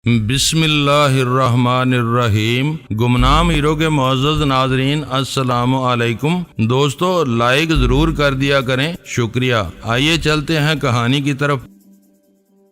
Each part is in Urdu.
بسم اللہ الرحمن الرحیم۔ گمنام ہیرو کے معزز ناظرین السلام علیکم۔ دوستو لائک ضرور کر دیا کریں، شکریہ۔ آئیے چلتے ہیں کہانی کی طرف۔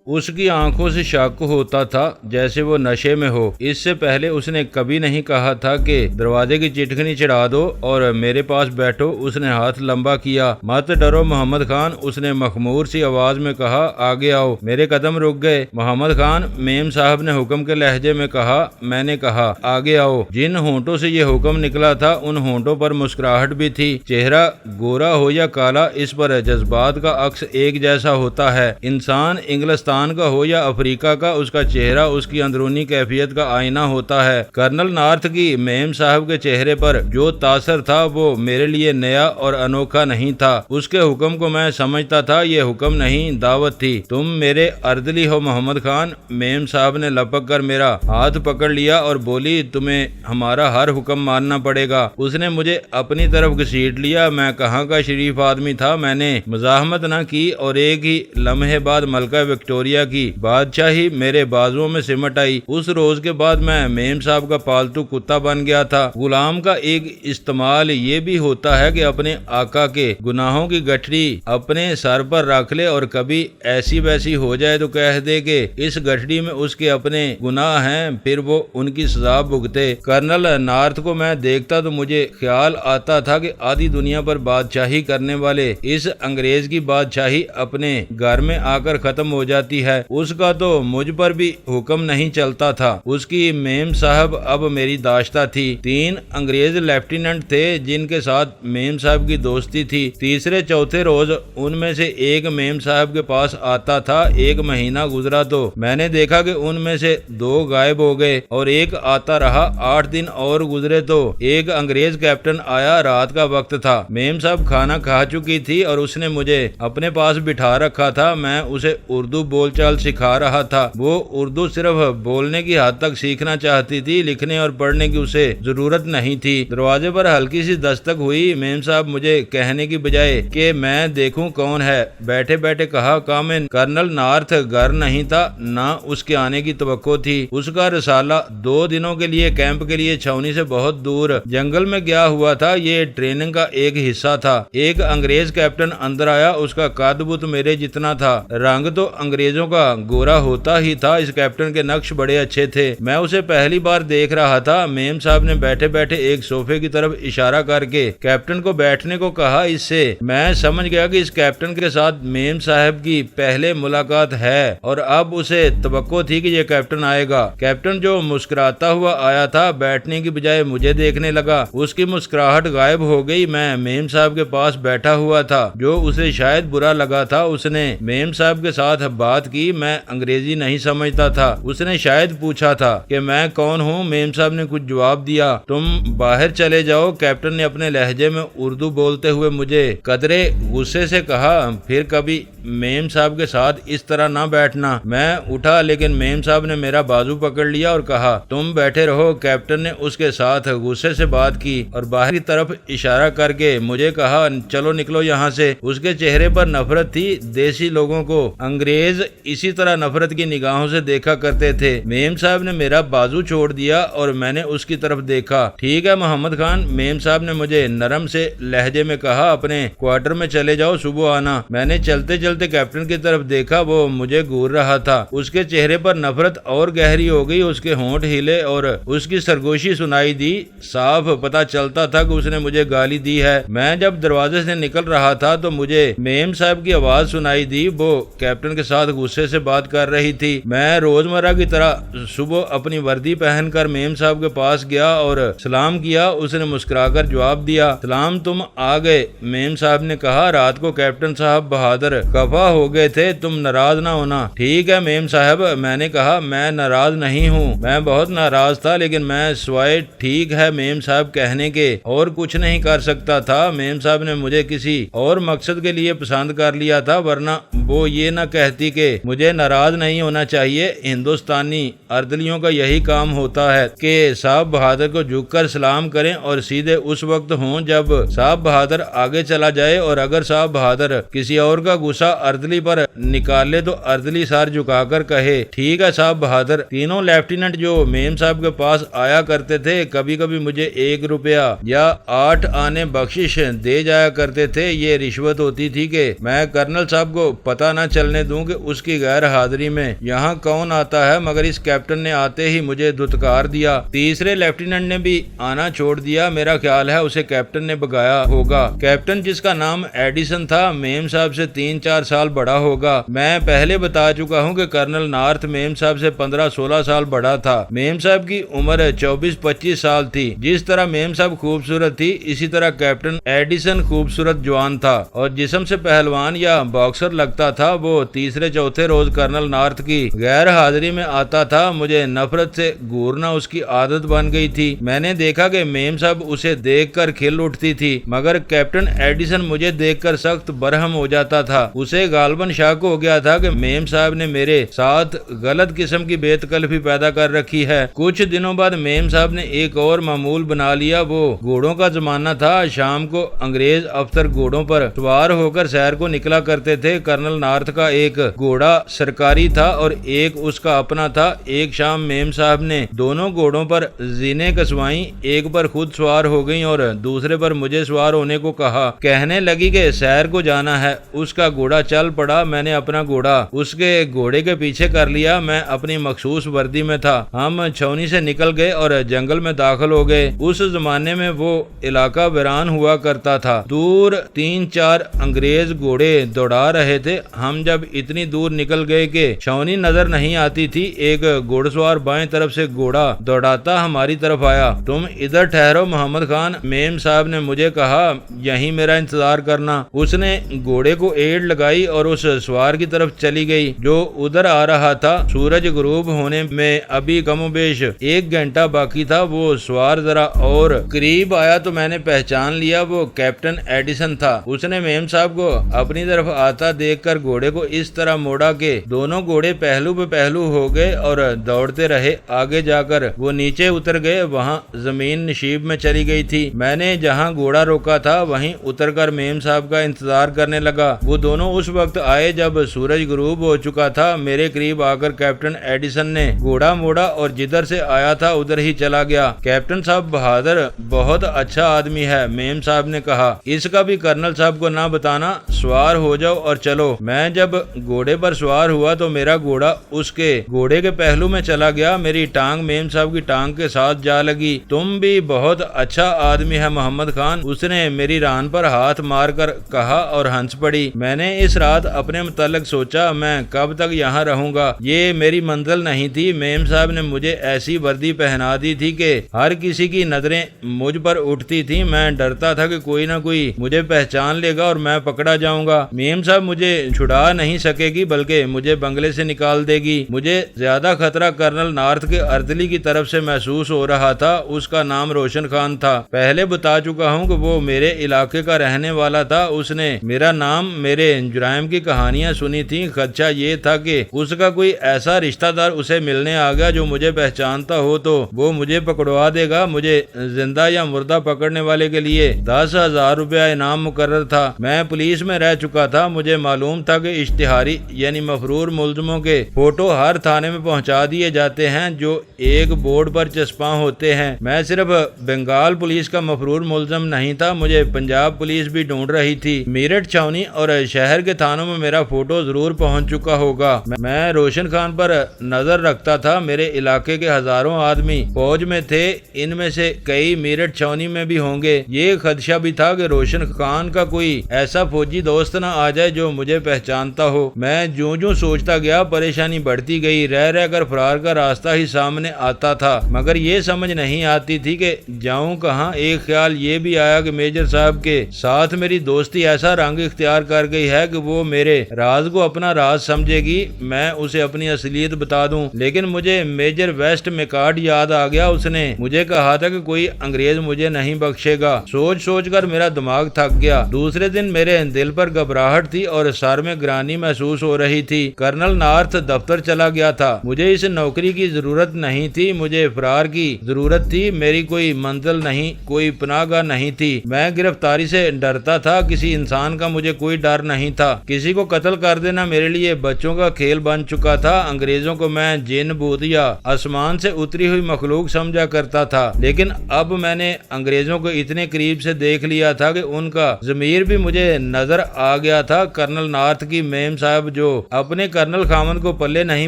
اس کی آنکھوں سے شک ہوتا تھا جیسے وہ نشے میں ہو۔ اس سے پہلے اس نے کبھی نہیں کہا تھا کہ دروازے کی چٹکنی چڑھا دو اور میرے پاس بیٹھو۔ اس نے ہاتھ لمبا کیا۔ مت ڈرو محمد خان، اس نے مخمور سی آواز میں کہا، آگے آؤ۔ میرے قدم رک گئے۔ محمد خان، میم صاحب نے حکم کے لہجے میں کہا۔ میں نے کہا، آگے آؤ۔ جن ہونٹوں سے یہ حکم نکلا تھا ان ہونٹوں پر مسکراہٹ بھی تھی۔ چہرہ گورا ہو یا کالا، اس پر جذبات کا عکس ایک جیسا ہوتا ہے۔ انسان انگلستان کا ہو یا افریقہ کا، اس کا چہرہ اس کی اندرونی کیفیت کا آئینہ ہوتا ہے۔ کرنل نارتھ کی میم صاحب کے چہرے پر جو تاثر تھا وہ میرے لیے نیا اور انوکھا نہیں تھا۔ اس کے حکم کو میں سمجھتا تھا یہ حکم نہیں، دعوت تھی۔ تم میرے اردلی ہو محمد خان۔ میم صاحب نے لپک کر میرا ہاتھ پکڑ لیا اور بولی، تمہیں ہمارا ہر حکم ماننا پڑے گا۔ اس نے مجھے اپنی طرف گھسیٹ لیا۔ میں کہاں کا شریف آدمی تھا، میں نے مزاحمت نہ کی اور ایک ہی لمحے بعد ملکہ وکٹوریہ کی بادشاہی میرے بازوؤں میں سمٹ آئی۔ اس روز کے بعد میں میم صاحب کا پالتو کتا بن گیا تھا۔ غلام کا ایک استعمال یہ بھی ہوتا ہے کہ اپنے آقا کے گناہوں کی گٹھڑی اپنے سر پر رکھ لے اور کبھی ایسی ویسی ہو جائے تو کہہ دے کہ اس گٹھڑی میں اس کے اپنے گناہ ہیں، پھر وہ ان کی سزا بھگتے۔ کرنل نارتھ کو میں دیکھتا تو مجھے خیال آتا تھا کہ آدھی دنیا پر بادشاہی کرنے والے اس انگریز کی بادشاہی اپنے گھر میں آ کر ختم ہو جاتی ہے۔ اس کا تو مجھ پر بھی حکم نہیں چلتا تھا۔ اس کی میم صاحب اب میری داشتہ تھی۔ 3 انگریز لیفٹیننٹ تھے جن کے ساتھ میم صاحب کی دوستی تھی۔ تیسرے چوتھے روز ان میں سے ایک میم صاحب کے پاس آتا تھا۔ ایک مہینہ گزرا تو میں نے دیکھا کہ ان میں سے 2 غائب ہو گئے اور ایک آتا رہا۔ 8 دن اور گزرے تو ایک انگریز کیپٹن آیا۔ رات کا وقت تھا۔ میم صاحب کھانا کھا چکی تھی اور اس نے مجھے اپنے پاس بٹھا رکھا تھا۔ میں اسے اردو بول چال سکھا رہا تھا۔ وہ اردو صرف بولنے کی حد تک سیکھنا چاہتی تھی، لکھنے اور پڑھنے کی اسے ضرورت نہیں تھی۔ دروازے پر ہلکی سی دستک ہوئی۔ میم صاحب مجھے کہنے کی بجائے کہ میں دیکھوں کون ہے، بیٹھے بیٹھے کہا، کام ان۔ کرنل نارتھ گھر نہیں تھا، نہ اس کے آنے کی توقع تھی۔ اس کا رسالہ 2 دنوں کے لیے کیمپ کے لیے چھاؤنی سے بہت دور جنگل میں گیا ہوا تھا۔ یہ ٹریننگ کا ایک حصہ تھا۔ ایک انگریز کیپٹن اندر آیا۔ اس کا قد بت میرے جتنا تھا، رنگ تو انگریزوں کا گورا ہوتا ہی تھا۔ اس کیپٹن کے نقش بڑے اچھے تھے۔ میں اسے پہلی بار دیکھ رہا تھا۔ میم صاحب نے بیٹھے بیٹھے ایک صوفے کی طرف اشارہ کر کے کیپٹن کو بیٹھنے کو کہا۔ اس سے میں سمجھ گیا کہ اس کیپٹن کے ساتھ میم صاحب کی پہلے ملاقات ہے اور اب اسے توقع تھی کہ یہ کیپٹن آئے گا۔ کیپٹن جو مسکراتا ہوا آیا تھا، بیٹھنے کی بجائے مجھے دیکھنے لگا۔ اس کی مسکراہٹ غائب ہو گئی۔ میں میم صاحب کے پاس بیٹھا ہوا تھا، جو اسے شاید برا لگا تھا۔ اس نے میم صاحب کے ساتھ بات کی۔ میں انگریزی نہیں سمجھتا تھا۔ اس نے شاید پوچھا تھا کہ میں کون ہوں۔ میم صاحب نے کچھ جواب دیا۔ تم باہر چلے جاؤ۔ کیپٹن نے اپنے لہجے میں اردو بولتے ہوئے مجھے قدرے غصے سے کہا، پھر کبھی میم صاحب کے ساتھ اس طرح نہ بیٹھنا۔ میں اٹھا لیکن میم صاحب نے میرا بازو پکڑ لیا اور کہا، تم بیٹھے رہو۔ کیپٹن نے اس کے ساتھ غصے سے بات کی اور باہر کی طرف اشارہ کر کے مجھے کہا، چلو نکلو یہاں سے۔ اس کے چہرے پر نفرت تھی۔ دیسی لوگوں کو انگریز اسی طرح نفرت کی نگاہوں سے دیکھا کرتے تھے۔ میم صاحب نے میرا بازو چھوڑ دیا اور میں نے اس کی طرف دیکھا۔ ٹھیک ہے محمد خان، میم صاحب نے مجھے نرم سے لہجے میں کہا، اپنے کوارٹر میں چلے جاؤ، صبح آنا۔ میں نے چلتے چلتے کیپٹن کی طرف دیکھا۔ وہ مجھے گور رہا تھا۔ اس کے چہرے پر نفرت اور گہری ہو گئی۔ اس کے ہونٹ ہلے اور اس کی سرگوشی سنائی دی۔ صاف پتا چلتا تھا کہ اس نے مجھے گالی دی ہے۔ میں جب دروازے سے نکل رہا تھا تو مجھے میم صاحب کی آواز سنائی دی۔ وہ کیپٹن کے ساتھ غصے سے بات کر رہی تھی۔ میں روزمرہ کی طرح صبح اپنی وردی پہن کر میم صاحب کے پاس گیا اور سلام کیا۔ اس نے مسکرا کر جواب دیا، سلام، تم آ گئے۔ میم صاحب نے کہا، رات کو کیپٹن صاحب بہادر خفا ہو گئے تھے، تم ناراض نہ ہونا۔ ٹھیک ہے میم صاحب، میں نے کہا، میں ناراض نہیں ہوں۔ میں بہت ناراض تھا لیکن میں سوائے ٹھیک ہے میم صاحب کہنے کے اور کچھ نہیں کر سکتا تھا۔ میم صاحب نے مجھے کسی اور مقصد کے لیے پسند کر لیا تھا، ورنہ وہ یہ نہ کہتی کہ کہ مجھے ناراض نہیں ہونا چاہیے، ہندوستانی اردلیوں کا یہی کام ہوتا ہے کہ صاحب بہادر کو جھک کر سلام کریں اور سیدھے اس وقت ہوں جب صاحب بہادر آگے چلا جائے، اور اگر صاحب بہادر کسی اور کا غصہ اردلی پر نکالے تو اردلی سر جھکا کر کہے ٹھیک ہے صاحب بہادر۔ تینوں لیفٹیننٹ جو میم صاحب کے پاس آیا کرتے تھے کبھی کبھی مجھے 1 روپیہ یا 8 آنے بخشش دے جایا کرتے تھے۔ یہ رشوت ہوتی تھی کہ میں کرنل صاحب کو پتہ نہ چلنے دوں کہ اس کی غیر حاضری میں یہاں کون آتا ہے، مگر اس کیپٹن نے آتے ہی مجھے دھتکار دیا۔ تیسرے لیفٹیننٹ نے بھی آنا چھوڑ دیا، میرا خیال ہے اسے کیپٹن نے بگایا ہوگا۔ کیپٹن جس کا نام ایڈیسن تھا میم صاحب سے 3-4 سال بڑا ہوگا۔ میں پہلے بتا چکا ہوں کہ کرنل نارتھ میم صاحب سے 15-16 سال بڑا تھا۔ میم صاحب کی عمر 24-25 سال تھی۔ جس طرح میم صاحب خوبصورت تھی اسی طرح کیپٹن ایڈیسن خوبصورت جوان تھا اور جسم سے پہلوان یا باکسر لگتا تھا۔ وہ تیسرے چوتھے روز کرنل نارتھ کی غیر حاضری میں آتا تھا۔ مجھے نفرت سے گھورنا اس کی عادت بن گئی تھی۔ میں نے دیکھا کہ میم صاحب اسے دیکھ کر کھل اٹھتی تھی، مگر کیپٹن ایڈیسن مجھے دیکھ کر سخت برہم ہو جاتا تھا۔ اسے غالباً شک ہو گیا تھا کہ میم صاحب نے میرے ساتھ غلط قسم کی بے تکلفی پیدا کر رکھی ہے۔ کچھ دنوں بعد میم صاحب نے ایک اور معمول بنا لیا۔ وہ گھوڑوں کا زمانہ تھا، شام کو انگریز افسر گھوڑوں پر سوار ہو کر سیر کو نکلا کرتے تھے۔ کرنل نارتھ کا ایک گھوڑا سرکاری تھا اور ایک اس کا اپنا تھا۔ ایک شام میم صاحب نے دونوں گھوڑوں پر زینے کسوائیں، ایک پر خود سوار ہو گئیں اور دوسرے پر مجھے سوار ہونے کو کہا۔ کہنے لگی کہ سیر کو جانا ہے۔ اس کا گھوڑا چل پڑا، میں نے اپنا گھوڑا اس کے گھوڑے کے پیچھے کر لیا۔ میں اپنی مخصوص وردی میں تھا۔ ہم چھاونی سے نکل گئے اور جنگل میں داخل ہو گئے۔ اس زمانے میں وہ علاقہ ویران ہوا کرتا تھا۔ دور 3-4 انگریز گھوڑے دوڑا رہے تھے۔ ہم جب اتنی دور نکل گئے کہ چھاونی نظر نہیں آتی تھی، ایک گھوڑ سوار بائیں طرف سے گھوڑا دوڑاتا ہماری طرف آیا۔ تم ادھر ٹھہرو محمد خان، میم صاحب نے مجھے کہا، یہیں میرا انتظار کرنا۔ اس نے گھوڑے کو ایڑ لگائی اور اس سوار کی طرف چلی گئی جو ادھر آ رہا تھا۔ سورج غروب ہونے میں ابھی کم و بیش 1 گھنٹہ باقی تھا۔ وہ سوار ذرا اور قریب آیا تو میں نے پہچان لیا، وہ کیپٹن ایڈیسن تھا۔ اس نے میم صاحب کو اپنی طرف آتا دیکھ کر گھوڑے کو اس طرح موڑا کہ دونوں گھوڑے پہلو پہ پہلو ہو گئے اور دوڑتے رہے۔ آگے جا کر وہ نیچے اتر گئے، وہاں زمین نشیب میں چلی گئی تھی۔ میں نے جہاں گھوڑا روکا تھا وہیں اتر کر میم صاحب کا انتظار کرنے لگا۔ وہ دونوں اس وقت آئے جب سورج غروب ہو چکا تھا۔ میرے قریب آ کر کیپٹن ایڈیسن نے گھوڑا موڑا اور جدھر سے آیا تھا ادھر ہی چلا گیا۔ کیپٹن صاحب بہادر بہت اچھا آدمی ہے، میم صاحب نے کہا۔ اس کا بھی کرنل صاحب کو نہ بتانا، سوار ہو جاؤ اور چلو۔ میں جب گھوڑے پر سوار ہوا تو میرا گھوڑا اس کے گھوڑے کے پہلو میں چلا گیا۔ میری ٹانگ میم صاحب کی ٹانگ کے ساتھ جا لگی۔ تم بھی بہت اچھا آدمی ہے محمد خان، اس نے میری ران پر ہاتھ مار کر کہا اور ہنس پڑی۔ میں نے اس رات اپنے متعلق سوچا، میں کب تک یہاں رہوں گا؟ یہ میری منزل نہیں تھی۔ میم صاحب نے مجھے ایسی وردی پہنا دی تھی کہ ہر کسی کی نظریں مجھ پر اٹھتی تھیں۔ میں ڈرتا تھا کہ کوئی نہ کوئی مجھے پہچان لے گا اور میں پکڑا جاؤں گا۔ میم صاحب مجھے چھڑا نہیں سکے گی بلکہ مجھے بنگلے سے نکال دے گی۔ مجھے زیادہ خطرہ کرنل نارتھ کے اردلی کی طرف سے محسوس ہو رہا تھا۔ اس کا نام روشن خان تھا۔ پہلے بتا چکا ہوں کہ وہ میرے علاقے کا رہنے والا تھا۔ اس نے میرا نام، میرے جرائم کی کہانیاں سنی تھیں۔ خدشہ یہ تھا کہ اس کا کوئی ایسا رشتہ دار اسے ملنے آ گیا جو مجھے پہچانتا ہو تو وہ مجھے پکڑوا دے گا۔ مجھے زندہ یا مردہ پکڑنے والے کے لیے 10,000 روپیہ انعام مقرر تھا۔ میں پولیس میں رہ چکا تھا۔ مجھے معلوم تھا کہ اشتہاری یعنی مفرور ملزموں کے فوٹو ہر تھانے میں پہنچا دیے جاتے ہیں جو ایک بورڈ پر چسپاں ہوتے ہیں۔ میں صرف بنگال پولیس کا مفرور ملزم نہیں تھا، مجھے پنجاب پولیس بھی ڈھونڈ رہی تھی۔ میرٹھ، چھاونی اور شہر کے تھانوں میں میرا فوٹو ضرور پہنچ چکا ہوگا۔ میں روشن خان پر نظر رکھتا تھا۔ میرے علاقے کے ہزاروں آدمی فوج میں تھے، ان میں سے کئی میرٹھ، چھاونی میں بھی ہوں گے۔ یہ خدشہ بھی تھا کہ روشن خان کا کوئی ایسا فوجی دوست نہ آ جائے جو مجھے پہچانتا ہو۔ میں جوں سوچتا گیا پریشانی بڑھتی گئی۔ رہ رہ کر فرار کا راستہ ہی سامنے آتا تھا، مگر یہ سمجھ نہیں آتی تھی کہ جاؤں کہاں۔ ایک خیال یہ بھی آیا کہ میجر صاحب کے ساتھ میری دوستی ایسا رنگ اختیار کر گئی ہے کہ وہ میرے راز کو اپنا راز سمجھے گی۔ میں اسے اپنی اصلیت بتا دوں، لیکن مجھے میجر ویسٹ میکارڈ یاد آ گیا۔ اس نے مجھے کہا تھا کہ کوئی انگریز مجھے نہیں بخشے گا۔ سوچ کر میرا دماغ تھک گیا۔ دوسرے دن میرے دل پر گھبراہٹ تھی اور سر میں گرانی محسوس ہو سو رہی تھی۔ کرنل نارتھ دفتر چلا گیا تھا۔ مجھے اس نوکری کی ضرورت نہیں تھی، مجھے فرار کی ضرورت تھی۔ میری کوئی منزل نہیں، کوئی پناہ گاہ نہیں تھی۔ میں گرفتاری سے ڈرتا تھا، کسی انسان کا مجھے کوئی ڈر نہیں تھا۔ کسی کو قتل کر دینا میرے لیے بچوں کا کھیل بن چکا تھا۔ انگریزوں کو میں جن بھوت یا آسمان سے اتری ہوئی مخلوق سمجھا کرتا تھا، لیکن اب میں نے انگریزوں کو اتنے قریب سے دیکھ لیا تھا کہ ان کا ضمیر بھی مجھے نظر آ گیا تھا۔ کرنل نارتھ کی میم صاحب جو اپنے کرنل خامن کو پلے نہیں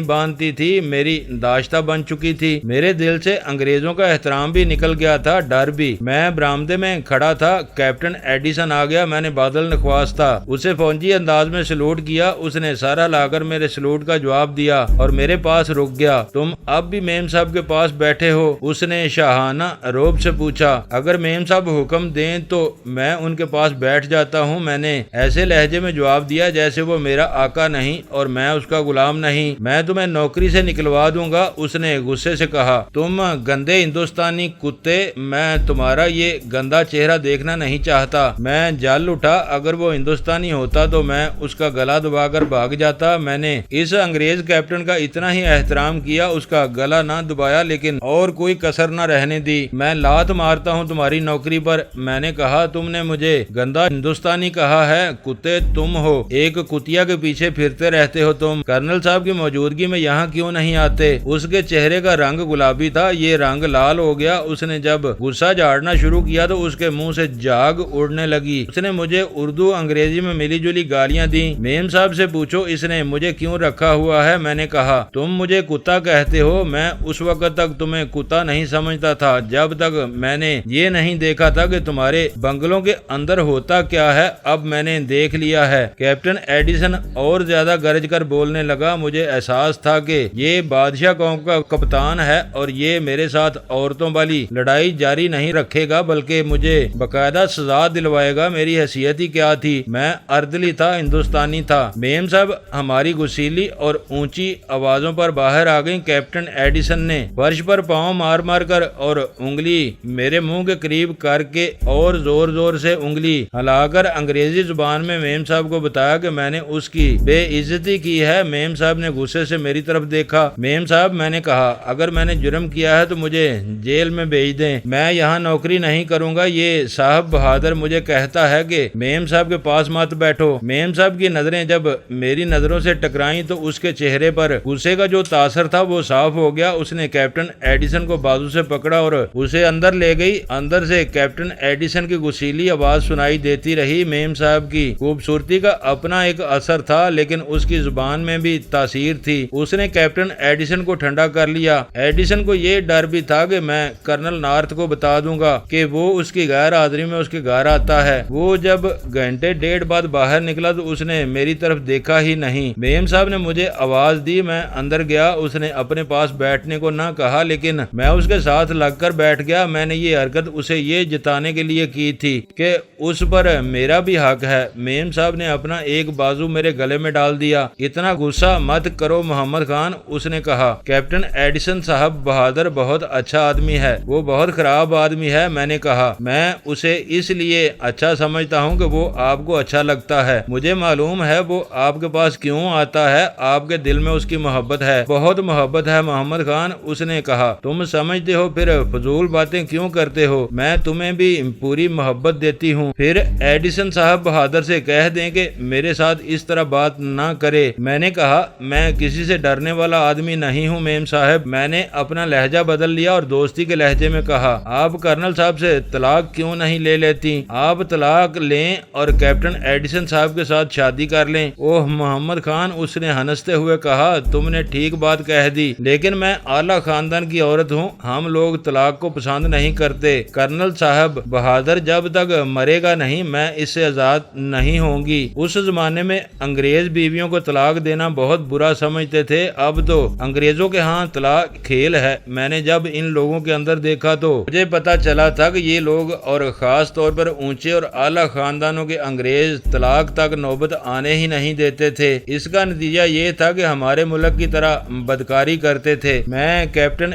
باندھتی تھی، میری داشتہ بن چکی تھی۔ میرے دل سے انگریزوں کا احترام بھی نکل گیا تھا، ڈر بھی۔ میں برآمدے میں کھڑا تھا، کیپٹن ایڈیسن آ گیا۔ میں نے بادل نخواست تھا، اسے فوجی انداز میں سلوٹ کیا۔ اس نے سارا لا کر میرے سلوٹ کا جواب دیا اور میرے پاس رک گیا۔ تم اب بھی میم صاحب کے پاس بیٹھے ہو؟ اس نے شاہانہ روب سے پوچھا۔ اگر میم صاحب حکم دیں تو میں ان کے پاس بیٹھ جاتا ہوں، میں نے ایسے لہجے میں جواب دیا جیسے وہ میرا آقا نہیں اور میں اس کا غلام نہیں۔ میں تمہیں نوکری سے نکلوا دوں گا، اس نے غصے سے کہا۔ تم گندے ہندوستانی کتے، میں تمہارا یہ گندا چہرہ دیکھنا نہیں چاہتا۔ میں جل اٹھا، اگر وہ ہندوستانی ہوتا تو میں اس کا گلا دبا کر بھاگ جاتا۔ میں نے اس انگریز کیپٹن کا اتنا ہی احترام کیا، اس کا گلا نہ دبایا لیکن اور کوئی کسر نہ رہنے دی۔ میں لات مارتا ہوں تمہاری نوکری پر۔ میں نے کہا، تم نے مجھے گندا ہندوستانی کہا ہے؟ کتے تم ہو، ایک کتیا کے پیچھے پھرتے رہتے ہو تم۔ کرنل صاحب کی موجودگی میں یہاں کیوں نہیں آتے؟ اس کے چہرے کا رنگ گلابی تھا، یہ رنگ لال ہو گیا۔ اس نے جب غصہ جھاڑنا شروع کیا تو اس کے منہ سے جاگ اڑنے لگی۔ اس نے مجھے اردو انگریزی میں ملی جلی گالیاں دی۔ میم صاحب سے پوچھو اس نے مجھے کیوں رکھا ہوا ہے؟ میں نے کہا، تم مجھے کتا کہتے ہو، میں اس وقت تک تمہیں کتا نہیں سمجھتا تھا جب تک میں نے یہ نہیں دیکھا تھا کہ تمہارے بنگلوں کے اندر ہوتا کیا ہے۔ اب میں نے دیکھ لیا ہے۔ کیپٹن ایڈیسن اور زیادہ گرج کر بولنے لگا۔ مجھے احساس تھا کہ یہ بادشاہ قوم کا کپتان ہے اور یہ میرے ساتھ عورتوں والی لڑائی جاری نہیں رکھے گا بلکہ مجھے باقاعدہ سزا دلوائے گا۔ میری حیثیت ہی کیا تھی؟ میں اردلی تھا، ہندوستانی تھا۔ میم صاحب ہماری غسیلی اور اونچی آوازوں پر باہر آ گئی۔ کیپٹن ایڈیسن نے فرش پر پاؤں مار مار کر اور انگلی میرے منہ کے قریب کر کے اور زور زور سے انگلی ہلا کر انگریزی زبان میں میم صاحب کو بتایا کہ میں نے اس کی بے عزتی کی ہے۔ میم صاحب نے غصے سے میری طرف دیکھا۔ میم صاحب، میں نے کہا، اگر میں نے جرم کیا ہے تو مجھے جیل میں بھیج دیں، میں یہاں نوکری نہیں کروں گا۔ یہ صاحب بہادر مجھے کہتا ہے کہ میم صاحب کے پاس مت بیٹھو۔ میم صاحب کی نظریں جب میری نظروں سے ٹکرائیں تو اس کے چہرے پر غصے کا جو تاثر تھا وہ صاف ہو گیا۔ اس نے کیپٹن ایڈیسن کو بازو سے پکڑا اور اسے اندر لے گئی۔ اندر سے کیپٹن ایڈیسن کی غسیلی آواز سنائی دیتی رہی۔ میم صاحب کی خوبصورتی کا اپنا ایک اثر تھا لیکن اس کی زبان میں بھی تاثیر تھی۔ اس نے کیپٹن ایڈیسن کو ٹھنڈا کر لیا۔ ایڈیسن کو یہ ڈر بھی تھا کہ میں کرنل نارتھ کو بتا دوں گا کہ وہ اس کی غیر حاضری میں اس کے گھر آتا ہے۔ وہ جب گھنٹے ڈیڑھ بعد باہر نکلا تو اس نے میری طرف دیکھا ہی نہیں۔ میم صاحب نے مجھے آواز دی، میں اندر گیا۔ اس نے اپنے پاس بیٹھنے کو نہ کہا لیکن میں اس کے ساتھ لگ کر بیٹھ گیا۔ میں نے یہ حرکت اسے یہ جتانے کے لیے کی تھی کہ اس پر میرا بھی حق ہے۔ میم صاحب نے اپنا ایک بازو میرے گلے میں ڈال دیا۔ اتنا غصہ مت کرو محمد خان، اس نے کہا۔ کیپٹن ایڈیسن صاحب بہادر بہت اچھا آدمی ہے، وہ بہت خراب آدمی ہے۔ میں نے کہا، میں اسے اس لیے اچھا سمجھتا ہوں کہ وہ آپ کو اچھا لگتا ہے۔ مجھے معلوم ہے وہ آپ کے پاس کیوں آتا ہے، آپ کے دل میں اس کی محبت ہے، بہت محبت ہے محمد خان، اس نے کہا۔ تم سمجھتے ہو پھر فضول باتیں کیوں کرتے ہو؟ میں تمہیں بھی پوری محبت دیتی ہوں۔ پھر ایڈیسن صاحب بہادر سے کہہ دیں کہ میرے ساتھ اس طرح بات نہ کرے۔ میں نے کہا، میں کسی سے ڈرنے والا آدمی نہیں ہوں میم صاحب۔ میں نے اپنا لہجہ بدل لیا اور دوستی کے لہجے میں کہا، آپ کرنل صاحب سے طلاق کیوں نہیں لے لیتی؟ آپ طلاق لیں اور کیپٹن ایڈیسن صاحب کے ساتھ شادی کر لیں۔ اوہ محمد خان، اس نے ہنستے ہوئے کہا، تم نے ٹھیک بات کہہ دی لیکن میں اعلیٰ خاندان کی عورت ہوں، ہم لوگ طلاق کو پسند نہیں کرتے۔ کرنل صاحب بہادر جب تک مرے گا نہیں میں اس سے آزاد نہیں ہوں گی۔ اس زمانے میں انگریز بیویوں کو طلاق دینا بہت برا سمجھتے تھے، اب تو انگریزوں کے ہاں طلاق کھیل ہے۔ میں نے جب ان لوگوں کے اندر دیکھا تو مجھے پتا چلا تھا کہ یہ لوگ اور خاص طور پر اونچے اور اعلیٰ خاندانوں کے انگریز طلاق تک نوبت آنے ہی نہیں دیتے تھے۔ اس کا نتیجہ یہ تھا کہ ہمارے ملک کی طرح بدکاری کرتے تھے۔ میں کیپٹن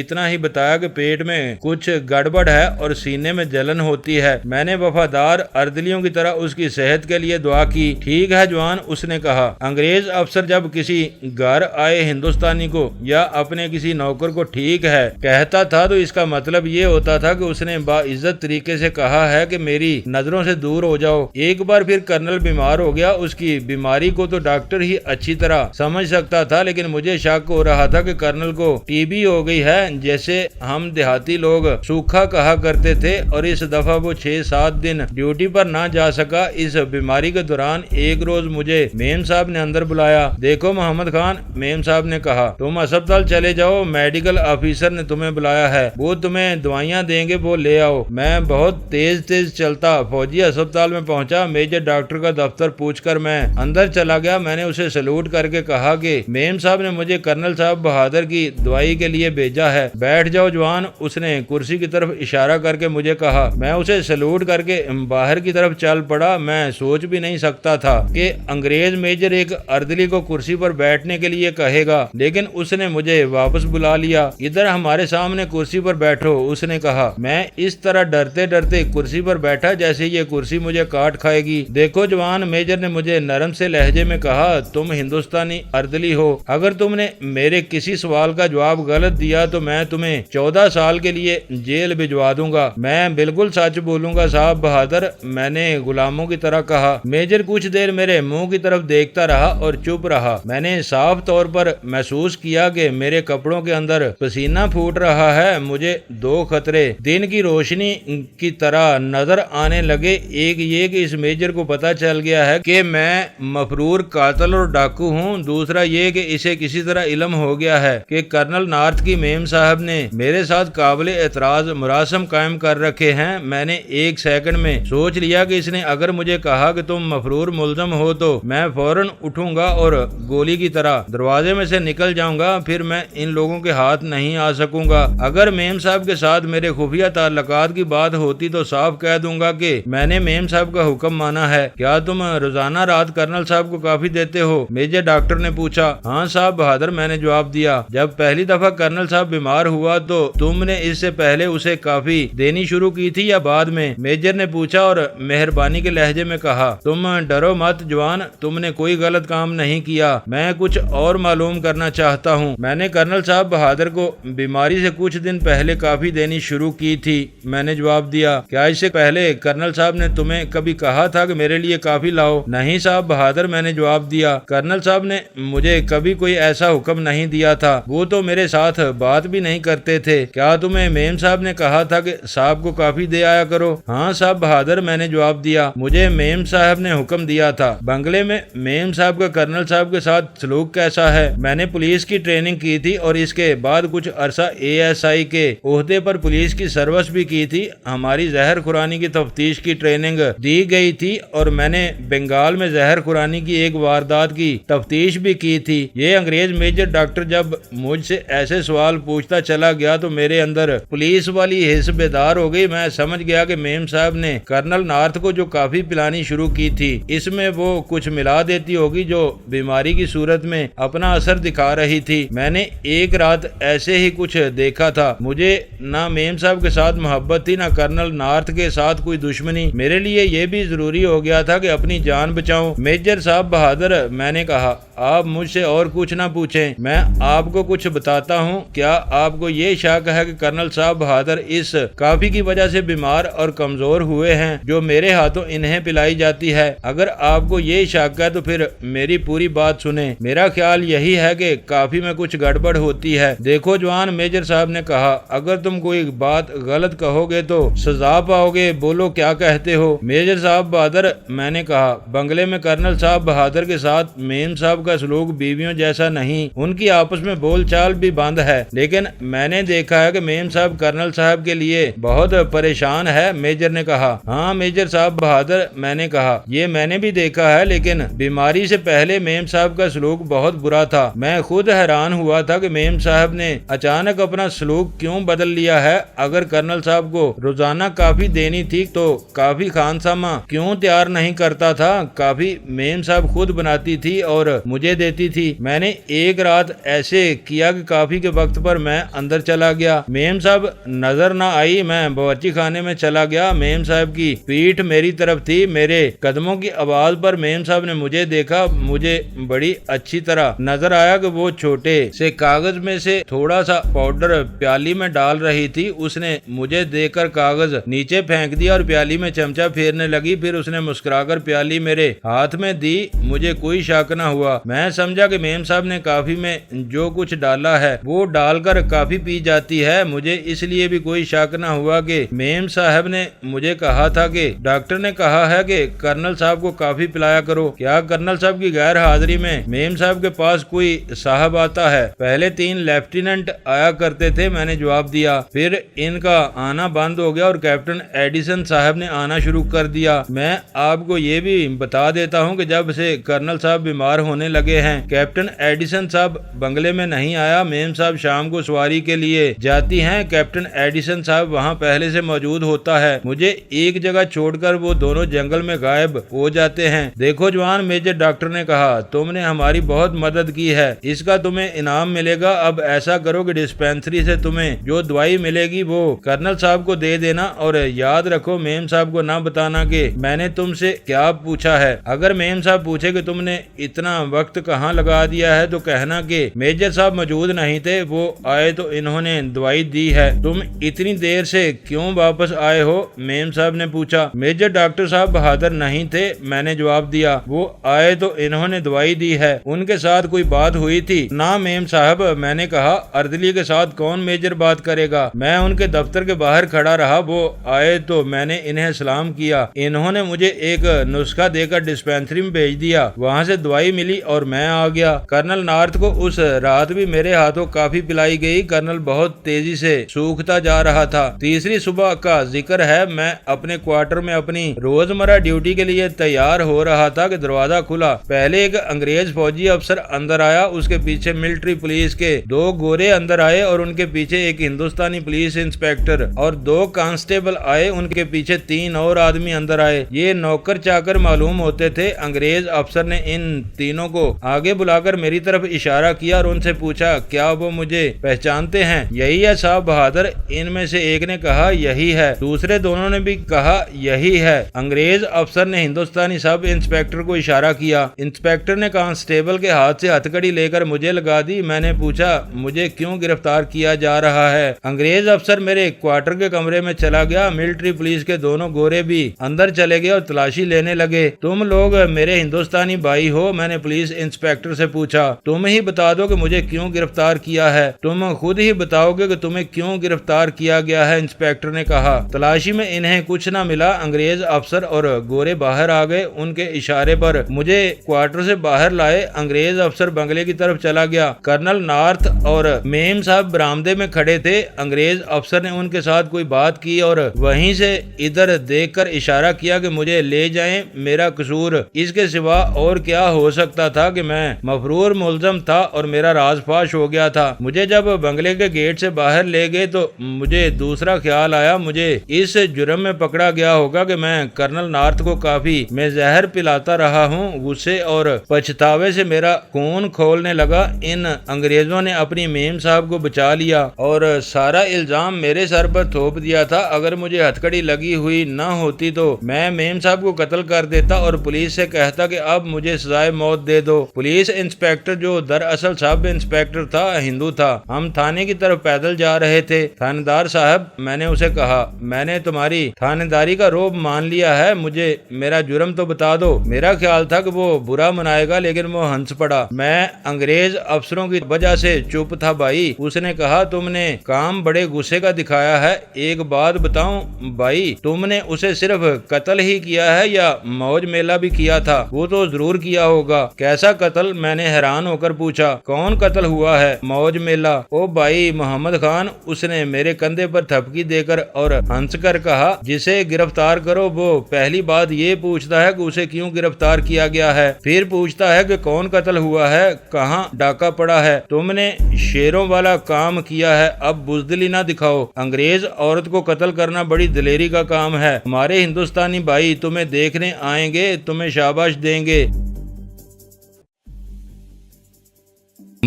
اتنا ہی بتایا کہ پیٹ میں کچھ گڑبڑ ہے اور سینے میں جلن ہوتی ہے۔ میں نے وفادار اردلیوں کی طرح اس کی صحت کے لیے دعا کی۔ ٹھیک ہے جوان، اس نے کہا۔ انگریز افسر جب کسی گھر آئے ہندوستانی کو یا اپنے کسی نوکر کو ٹھیک ہے کہتا تھا تو اس کا مطلب یہ ہوتا تھا کہ اس نے باعزت طریقے سے کہا ہے کہ میری نظروں سے دور ہو جاؤ۔ ایک بار پھر کرنل بیمار ہو گیا۔ اس کی بیماری کو تو ڈاکٹر ہی اچھی طرح سمجھ سکتا تھا، لیکن مجھے شک ہو رہا تھا کہ کرنل کو ٹی بی ہو گئی ہے، جیسے ہم دیہاتی لوگ سوکھا کہا کرتے تھے، اور اس دفعہ وہ 6-7 دن ڈیوٹی پر نہ جا سکا۔ اس بیماری کے دوران ایک روز مجھے میم صاحب نے اندر بلایا۔ دیکھو محمد خان، میم صاحب نے کہا، تم ہسپتال چلے جاؤ، میڈیکل آفیسر نے تمہیں بلایا ہے، وہ تمہیں دوائیاں دیں گے، وہ لے آؤ۔ میں بہت تیز چلتا فوجی ہسپتال میں پہنچا۔ میجر ڈاکٹر کا دفتر پوچھ کر میں اندر چلا گیا۔ میں نے اسے سلوٹ کر کے کہا کہ میم صاحب نے مجھے کرنل صاحب بہادر کی دوائی کے لیے بھیجا ہے، بیٹھ جاؤ جوان۔ اس نے کرسی کی طرف اشارہ کر کے مجھے کہا۔ میں اسے سلوٹ کر کے باہر کی طرف چل پڑا۔ میں سوچ بھی نہیں سکتا تھا کہ انگریز میجر ایک اردلی کو کرسی پر بیٹھنے کے لیے کہے گا، لیکن اس نے مجھے واپس بلا لیا۔ ادھر ہمارے سامنے کرسی پر بیٹھو، اس نے کہا۔ میں اس طرح ڈرتے ڈرتے کرسی پر بیٹھا جیسے یہ کرسی مجھے کاٹ کھائے گی۔ دیکھو جوان، میجر نے مجھے نرم سے لہجے میں کہا، تم ہندوستانی اردلی ہو، اگر تم نے میرے کسی سوال کا جواب غلط دیا تو میں تمہیں 14 سال کے لیے جیل بھجوا دوں گا۔ میں بالکل سچ بولوں گا صاحب بہادر، میں نے غلاموں کی طرح کہا۔ میجر کچھ دیر میرے منہ کی طرف دیکھتا رہا اور چپ رہا۔ میں نے صاف طور پر محسوس کیا کہ میرے کپڑوں کے اندر پسینہ پھوٹ رہا ہے۔ مجھے 2 خطرے دن کی روشنی کی طرح نظر آنے لگے۔ ایک یہ کہ اس میجر کو پتہ چل گیا ہے کہ میں مفرور قاتل اور ڈاکو ہوں، دوسرا یہ کہ اسے کسی طرح علم ہو گیا ہے کہ کرنل نارتھ کی میم صاحب نے میرے ساتھ قابل اعتراض مراسم قائم کر رکھے ہیں۔ میں نے 1 سیکنڈ میں سوچ لیا کہ اس نے اگر مجھے کہا کہ تم مفرور ملزم ہو تو میں فوراً اٹھوں گا اور گولی کی طرح دروازے میں سے نکل جاؤں گا، پھر میں ان لوگوں کے ہاتھ نہیں آ سکوں گا۔ اگر میم صاحب کے ساتھ میرے خفیہ تعلقات کی بات ہوتی تو صاف کہہ دوں گا کہ میں نے میم صاحب کا حکم مانا ہے۔ کیا تم روزانہ رات کرنل صاحب کو کافی دیتے ہو؟ میجر ڈاکٹر نے پوچھا۔ ہاں صاحب بہادر، میں نے جواب دیا۔ جب پہلی دفعہ کرنل صاحب بیمار ہوا تو تم نے اس سے پہلے اسے کافی دینی شروع کی تھی یا بعد میں؟ میجر نے پوچھا اور مہربانی کے لہجے میں کہا، تم ڈرو مت جوان، تم نے کوئی غلط کام نہیں کیا، میں کچھ اور معلوم کرنا چاہتا ہوں۔ میں نے کرنل صاحب بہادر کو بیماری سے کچھ دن پہلے کافی دینی شروع کی تھی، میں نے جواب دیا۔ کیا اس سے پہلے کرنل صاحب نے تمہیں کبھی کہا تھا کہ میرے لیے کافی لاؤ؟ نہیں صاحب بہادر، میں نے جواب دیا، کرنل صاحب نے مجھے کبھی کوئی ایسا حکم نہیں دیا تھا، وہ تو میرے ساتھ بات بھی نہیں کرتے تھے۔ کیا تمہیں میم صاحب نے کہا تھا کہ صاحب کو کافی دے آیا کرو؟ ہاں صاحب بہادر، میں نے جواب دیا، مجھے میم صاحب نے حکم دیا تھا۔ بنگلے میں میم صاحب کا کرنل صاحب کے ساتھ سلوک کیسا ہے؟ میں نے پولیس کی ٹریننگ کی تھی اور اس کے بعد کچھ عرصہ ASI کے عہدے پر پولیس کی سروس بھی کی تھی۔ ہماری زہر خورانی کی تفتیش کی ٹریننگ دی گئی تھی اور میں نے بنگال میں زہر خورانی کی ایک واردات کی تفتیش بھی کی تھی۔ یہ انگریز میجر ڈاکٹر جب مجھ سے ایسے سوال پوچھتا چلا گیا تو میرے اندر پولیس والی حس بیدار ہو گئی۔ میں سمجھ گیا کہ میم صاحب نے کرنل نارتھ کو جو کافی پلانی شروع کی تھی اس میں وہ کچھ ملا دیتی ہوگی جو بیماری کی صورت میں اپنا اثر دکھا رہی تھی۔ میں نے ایک رات ایسے ہی کچھ دیکھا تھا۔ مجھے نہ میم صاحب کے ساتھ محبت تھی نہ کرنل نارتھ کے ساتھ کوئی دشمنی۔ میرے لیے یہ بھی ضروری ہو گیا تھا کہ اپنی جان بچاؤں۔ میجر صاحب بہادر، میں نے کہا، آپ مجھ سے اور کچھ نہ پوچھیں، میں آپ کو کچھ بتاتا ہوں۔ کیا آپ کو یہ شک ہے کہ کرنل صاحب بہادر اس کافی کی وجہ سے بیمار اور کمزور ہوئے ہیں جو میرے ہاتھوں انہیں پلائی جاتی ہے؟ اگر آپ کو یہ شک ہے تو پھر میری پوری بات سنیں۔ میرا خیال یہی ہے کہ کافی میں کچھ گڑبڑ ہوتی ہے۔ دیکھو جوان، میجر صاحب نے کہا، اگر تم کوئی بات غلط کہو گے تو سزا پاؤ گے، بولو کیا کہتے ہو؟ میجر صاحب بہادر، میں نے کہا، بنگلے میں کرنل صاحب بہادر کے ساتھ میم صاحب کا سلوک بیویوں جیسا نہیں، ان کی آپس میں بول چال بھی بند ہے، لیکن میں نے دیکھا ہے کہ میم صاحب کرنل صاحب کے لیے بہت پریشان ہے۔ میجر نے کہا، ہاں میجر صاحب بہادر، میں نے کہا، یہ میں نے بھی دیکھا ہے، لیکن بیماری سے پہلے میم صاحب کا سلوک بہت برا تھا۔ میں خود حیران ہوا تھا کہ میم صاحب نے اچانک اپنا سلوک کیوں بدل لیا ہے۔ اگر کرنل صاحب کو روزانہ کافی دینی تھی تو کافی خانسامہ کیوں تیار نہیں کرتا تھا؟ کافی میم صاحب خود بناتی تھی اور مجھے دیتی تھی۔ میں نے ایک رات ایسے کیا کہ کافی کے کے وقت پر میں اندر چلا گیا۔ میم صاحب نظر نہ آئی، میں باورچی خانے میں چلا گیا۔ میم صاحب کی پیٹھ میری طرف تھی۔ میرے قدموں کی آواز پر میم صاحب نے مجھے دیکھا۔ مجھے بڑی اچھی طرح نظر آیا کہ وہ چھوٹے سے کاغذ میں سے تھوڑا سا پاؤڈر پیالی میں ڈال رہی تھی۔ اس نے مجھے دیکھ کر کاغذ نیچے پھینک دیا اور پیالی میں چمچہ پھیرنے لگی۔ پھر اس نے مسکرا کر پیالی میرے ہاتھ میں دی۔ مجھے کوئی شک نہ ہوا۔ میں سمجھا کہ میم صاحب نے کافی میں جو کچھ ڈالا ہے وہ ڈال کر کافی پی جاتی ہے۔ مجھے اس لیے بھی کوئی شک نہ ہوا کہ میم صاحب نے مجھے کہا تھا کہ ڈاکٹر نے کہا ہے کہ کرنل صاحب کو کافی پلایا کرو۔ کیا کرنل صاحب کی غیر حاضری میں میم صاحب کے پاس کوئی صاحب آتا ہے؟ پہلے 3 لیفٹیننٹ آیا کرتے تھے، میں نے جواب دیا۔ پھر ان کا آنا بند ہو گیا اور کیپٹن ایڈیسن صاحب نے آنا شروع کر دیا۔ میں آپ کو یہ بھی بتا دیتا ہوں کہ جب سے کرنل صاحب بیمار ہونے لگے ہیں، کیپٹن ایڈیسن صاحب بنگلے میں نہیں آیا۔ میم صاحب شام کو سواری کے لیے جاتی ہیں، کیپٹن ایڈیسن صاحب وہاں پہلے سے موجود ہوتا ہے۔ مجھے ایک جگہ چھوڑ کر وہ دونوں جنگل میں غائب ہو جاتے ہیں۔ دیکھو جوان، میجر ڈاکٹر نے کہا، تم نے ہماری بہت مدد کی ہے، اس کا تمہیں انعام ملے گا۔ اب ایسا کرو کہ ڈسپینسری سے تمہیں جو دوائی ملے گی وہ کرنل صاحب کو دے دینا، اور یاد رکھو میم صاحب کو نہ بتانا کہ میں نے تم سے کیا پوچھا ہے۔ اگر میم صاحب پوچھے کہ تم نے اتنا وقت کہاں لگا دیا ہے تو کہنا کہ میجر صاحب موجود نہیں تھے، وہ آئے تو انہوں نے دوائی دی ہے۔ تم اتنی دیر سے کیوں واپس آئے ہو؟ میم صاحب نے پوچھا۔ میجر ڈاکٹر صاحب بہادر نہیں تھے، میں نے جواب دیا۔ وہ آئے تو انہوں نے دوائی دی ہے۔ ان کے ساتھ کوئی بات ہوئی تھی؟ نہ میم صاحب، میں نے کہا۔ اردلی کے ساتھ کون میجر بات کرے گا؟ میں ان کے دفتر کے باہر کھڑا رہا۔ وہ آئے تو میں نے انہیں سلام کیا۔ انہوں نے مجھے ایک نسخہ دے کر ڈسپینسری میں بھیج دیا، وہاں سے دوائی ملی اور میں آ گیا۔ کرنل نارتھ کو اس رات بھی میرے ہاتھوں کافی پلائی گئی۔ کرنل بہت تیزی سے سوکھتا جا رہا تھا۔ تیسری صبح کا ذکر ہے، میں اپنے کوارٹر میں اپنی روزمرہ ڈیوٹی کے لیے تیار ہو رہا تھا کہ دروازہ کھلا۔ پہلے ایک انگریز فوجی افسر اندر آیا، اس کے پیچھے ملٹری پولیس کے 2 گورے اندر آئے اور ان کے پیچھے ایک ہندوستانی پولیس انسپیکٹر اور 2 کانسٹیبل آئے، ان کے پیچھے 3 اور آدمی اندر آئے۔ یہ نوکر چاکر معلوم ہوتے تھے۔ انگریز افسر نے ان تینوں کو آگے بلا کر میری طرف اشارہ کیا اور ان سے پوچھا، کیا وہ مجھے پہچانتے ہیں؟ یہی ہے صاحب بہادر، ان میں سے ایک نے کہا یہی ہے، دوسرے دونوں نے بھی کہا یہی ہے۔ انگریز افسر نے ہندوستانی سب انسپیکٹر کو اشارہ کیا۔ انسپیکٹر نے کانسٹیبل کے ہاتھ سے ہتھکڑی لے کر مجھے لگا دی۔ میں نے پوچھا، مجھے کیوں گرفتار کیا جا رہا ہے؟ انگریز افسر میرے کوارٹر کے کمرے میں چلا گیا۔ ملٹری پولیس کے دونوں گورے بھی اندر چلے گئے اور تلاشی لینے لگے۔ تم لوگ میرے ہندوستانی بھائی ہو؟ میں نے پولیس انسپیکٹر سے پوچھا۔ تم ہی بتا دو کہ مجھے کیوں گرفتار کیا ہے۔ تم خود ہی بتاؤ گے کہ تمہیں کیوں گرفتار کیا گیا ہے، انسپیکٹر نے کہا۔ تلاشی میں انہیں کچھ نہ ملا۔ انگریز افسر اور گورے باہر آ گئے۔ ان کے اشارے پر مجھے کوارٹر سے باہر لائے۔ انگریز افسر بنگلے کی طرف چلا گیا۔ کرنل نارتھ اور میم صاحب برآمدے میں کھڑے تھے۔ انگریز افسر نے ان کے ساتھ کوئی بات کی اور وہیں سے ادھر دیکھ کر اشارہ کیا کہ مجھے لے جائیں۔ میرا قصور اس کے سوا اور کیا ہو سکتا تھا کہ میں مفرور ملزم تھا اور میرا راز فاش ہو گیا تھا۔ مجھے جب بنگلے کے گیٹ سے باہر لے گئے تو مجھے دوسرا خیال آیا، مجھے اس جرم میں پکڑا گیا ہوگا کہ میں کرنل نارتھ کو کافی میں زہر پلاتا رہا ہوں۔ غصے اور پچھتاوے سے میرا خون کھولنے لگا۔ ان انگریزوں نے اپنی میم صاحب کو بچا لیا اور سارا الزام میرے سر پر تھوپ دیا تھا۔ اگر مجھے ہتھکڑی لگی ہوئی نہ ہوتی تو میں میم صاحب کو قتل کر دیتا اور پولیس سے کہتا کہ اب مجھے سزائے موت دے دو۔ پولیس انسپیکٹر جو دراصل سب انسپیکٹر تھا، ہندو تھا۔ ہم تھانے کی طرف پیدل جا رہے تھے۔ تھانے دار صاحب، میں نے اسے کہا، میں نے تمہاری تھانے داری کا روب مان لیا ہے، مجھے میرا جرم تو بتا دو۔ میرا خیال تھا کہ وہ برا منائے گا لیکن وہ ہنس پڑا۔ میں انگریز افسروں کی وجہ سے چپ تھا بھائی۔ اس نے کہا، تم نے کام بڑے غصے کا دکھایا ہے۔ ایک بات بتاؤں بھائی، تم نے اسے صرف قتل ہی کیا ہے یا موج میلہ بھی کیا تھا؟ وہ تو ضرور کیا ہوگا۔ کیسا قتل؟ میں نے حیران ہو کر پوچھا۔ کون قتل ہوا ہے؟ موج میلہ؟ او بھائی محمد خان، اس نے میرے کندھے پر تھپکی دے کر اور ہنس کر کہا، جسے گرفتار کرو وہ پہلی بات یہ پوچھتا ہے کہ اسے کیوں گرفتار کیا گیا ہے، پھر پوچھتا ہے کہ کون قتل ہوا ہے، کہاں ڈاکہ پڑا ہے۔ تم نے شیروں والا کام کیا ہے، اب بزدلی نہ دکھاؤ۔ انگریز عورت کو قتل کرنا بڑی دلیری کا کام ہے۔ ہمارے ہندوستانی بھائی تمہیں دیکھنے آئیں گے، تمہیں شاباش دیں گے۔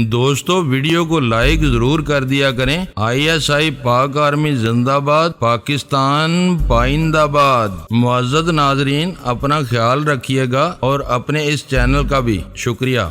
دوستو ویڈیو کو لائک ضرور کر دیا کریں۔ ISI پاک آرمی زندہ باد، پاکستان پائندہ باد۔ معزز ناظرین، اپنا خیال رکھیے گا اور اپنے اس چینل کا بھی شکریہ۔